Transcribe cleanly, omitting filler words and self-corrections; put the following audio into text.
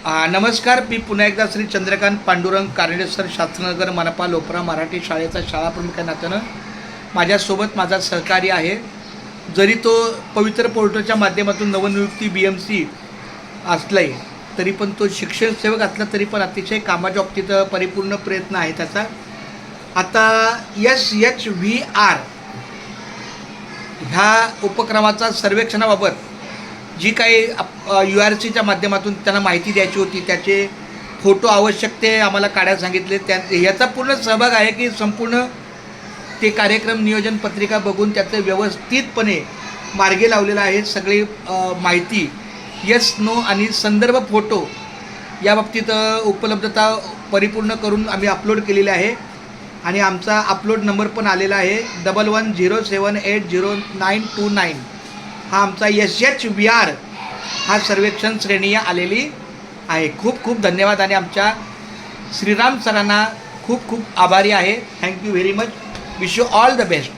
नमस्कार. मी पुन्हा एकदा श्री चंद्रकांत पांडुरंग कारंडे सर, शास्त्रनगर, मनपा, लोपरा मराठी शाळेचा शाळाप्रमुख या नात्यानं माझ्यासोबत माझा सहकारी आहे. जरी तो पवित्र पोर्टलच्या माध्यमातून नवनियुक्ती BMC असलाय, तरी पण तो शिक्षण सेवक असला तरी पण अतिशय कामाच्या बाबतीत परिपूर्ण प्रयत्न आहे त्याचा. आता SHVR ह्या उपक्रमाचा सर्वेक्षणाबाबत जी काही URCच्या माध्यमातून त्यांना माहिती द्यायची होती, त्याचे फोटो आवश्यक ते आम्हाला काढायला सांगितले. याचा पूर्ण सहभाग आहे की संपूर्ण ते कार्यक्रम नियोजन पत्रिका बघून त्याचं व्यवस्थितपणे मार्गी लावलेलं आहे. सगळी माहिती येस नो आणि संदर्भ फोटो या बाबतीत उपलब्धता परिपूर्ण करून आम्ही अपलोड केलेले आहे आणि आमचा अपलोड नंबर पण आलेला आहे 1107800929. हा आमचा SHVR हा सर्वेक्षण श्रेणी आलेली आहे. खूप खूप धन्यवाद आणि आमच्या श्रीराम सरांना खूप खूप आभारी आहे. Thank you very much. Wish you all the best.